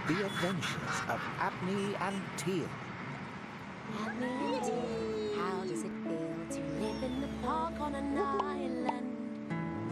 The Adventures of Abney and Teal. Abney and Teal, how does it feel to live in the park on an island?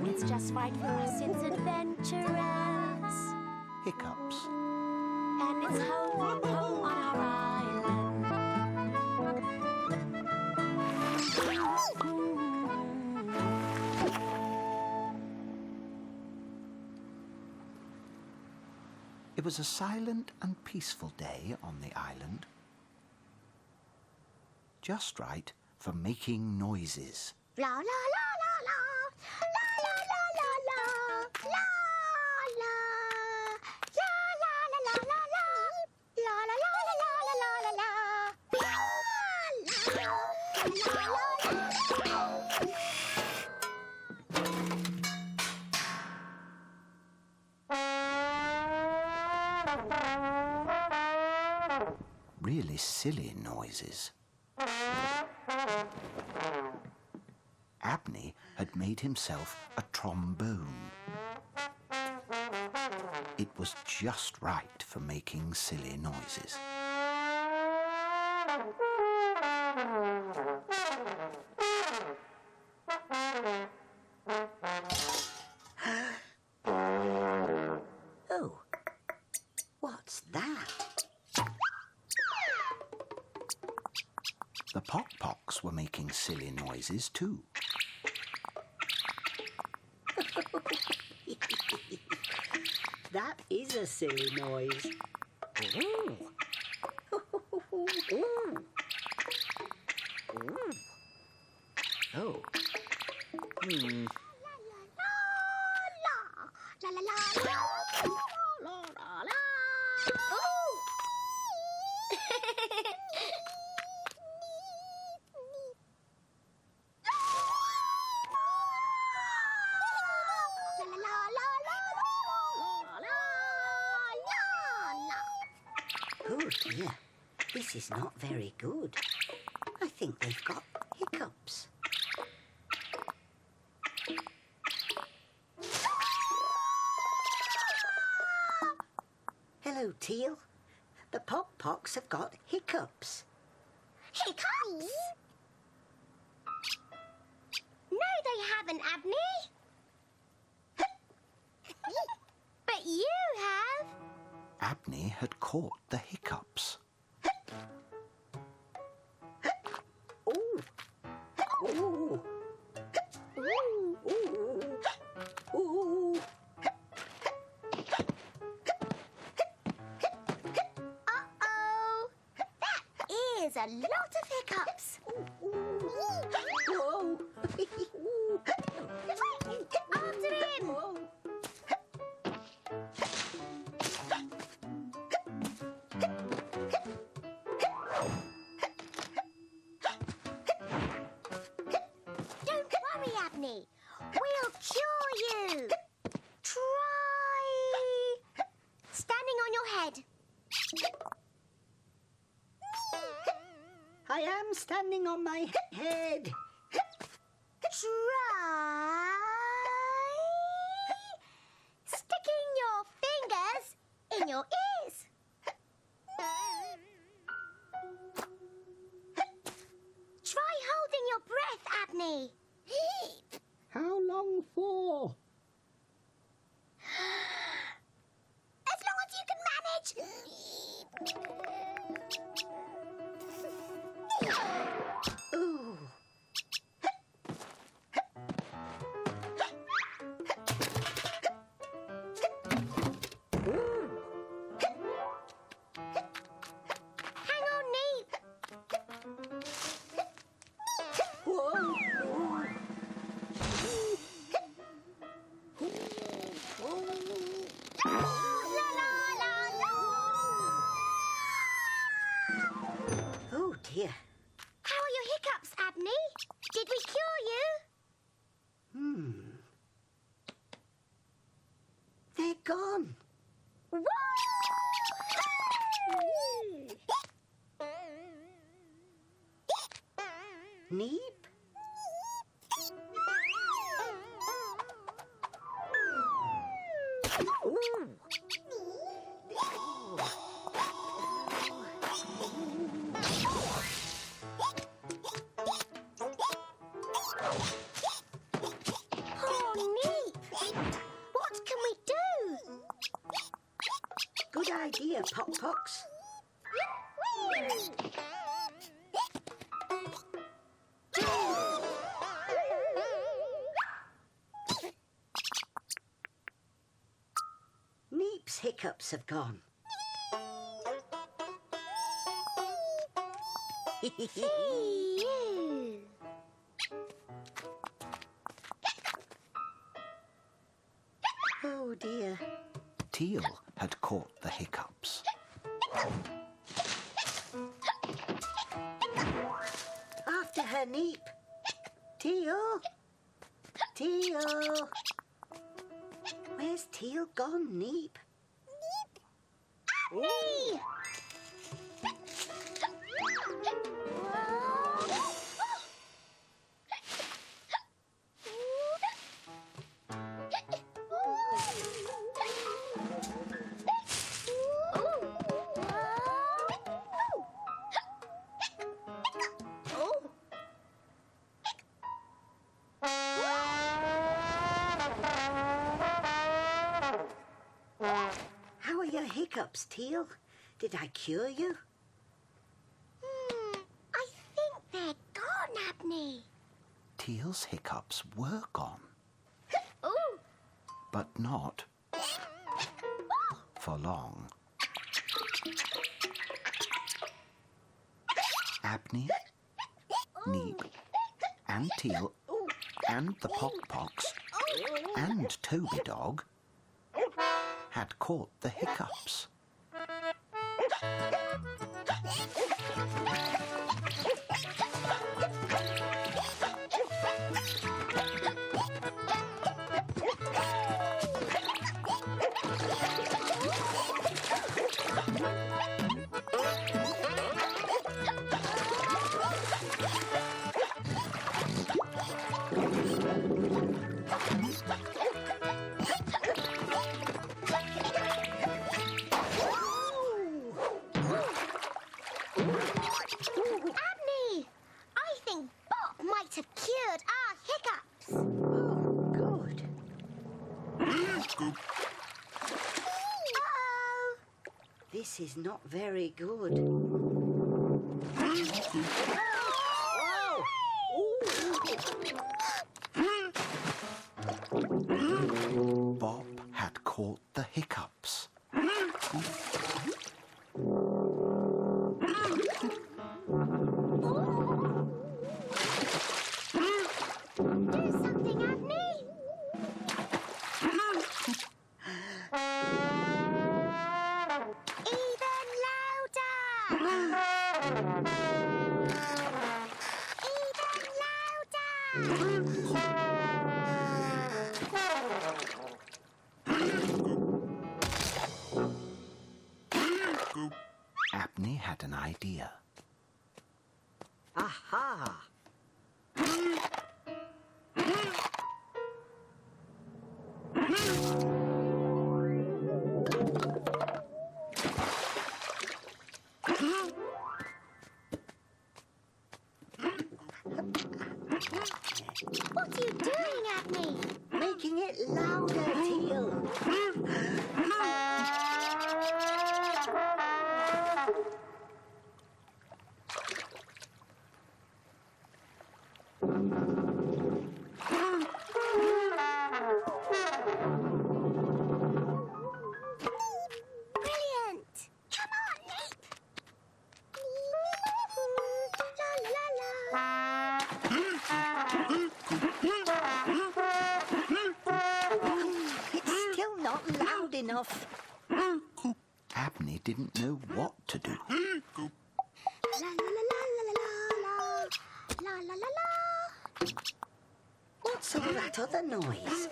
It's just right for us, it's adventurous. Hiccups. And it's home, home on our island. It was a silent and peaceful day on the island. Just right for making noises. La la la la la, la la la la la, la la, la la la la la la, la la la la la la la la, la la la la. Really silly noises. Abney had made himself a trombone. It was just right for making silly noises. Oh, what's that? The Pock-Pocks were making silly noises too. That is a silly noise. Ooh. Ooh. Ooh. Oh. Hmm. La la la la la la la. Oh! La la la la la la la. Oh dear, this is not very good. I think they've got hiccups. Hello, Teal. The Pock-Pocks have got hiccups. Hiccups? No, they haven't, Abney. But you have. Abney had caught the hiccups. Ooh. Ooh. Ooh. Ooh. Ooh. Uh-oh. That is a lot of hiccups. Whoa. After him. Whoa. Don't worry, Abney. We'll cure you. Try standing on your head. I am standing on my head. Try sticking your fingers in your ears. Try holding your breath, Abney. How long for? As long as you can manage. Ooh. Hang on, Neep. Whoa. La la la la. Oh dear. How are your hiccups, Abney? Did we cure you? They're gone. Woo! Neep? Ooh. Good idea, Pop-Pox. Neep's hiccups have gone. Oh dear. Teal had caught the hiccups. After her, Neep. Teal. Teal. Where's Teal gone, Neep? Abney! How are your hiccups, Teal? Did I cure you? I think they're gone, Abney. Teal's hiccups were gone, Oh, but not for long. Abney, Neep, and Teal, and the Pop-Pox, and Toby Dog had caught the hiccups. Abney! I think Bop might have cured our hiccups. Oh, good. Uh-oh. This is not very good. Bob had caught the hiccups. Do something, Abney. Even louder. Even louder. Abney had an idea. Aha! What are you doing, Abney? Making it louder, Teal. Brilliant! Come on, Neep! La It's still not loud enough. Abney didn't know what to do. la la la la la la la la la la la. What's all that other noise?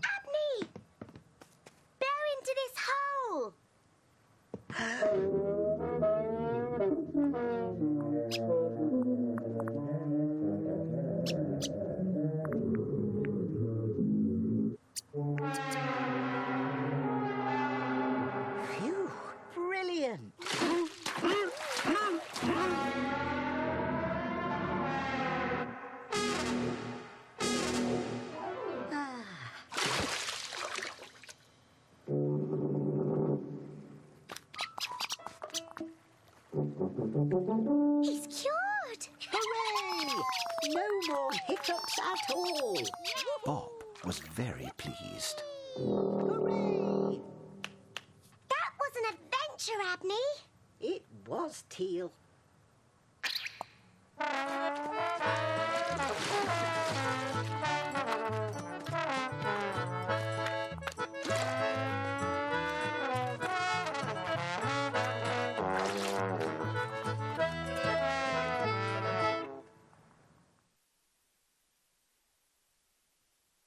Abney! Blow into this hole! Phew, brilliant. hiccups at all. Bob was very pleased. Hooray! That was an adventure, Abney. It was, Teal.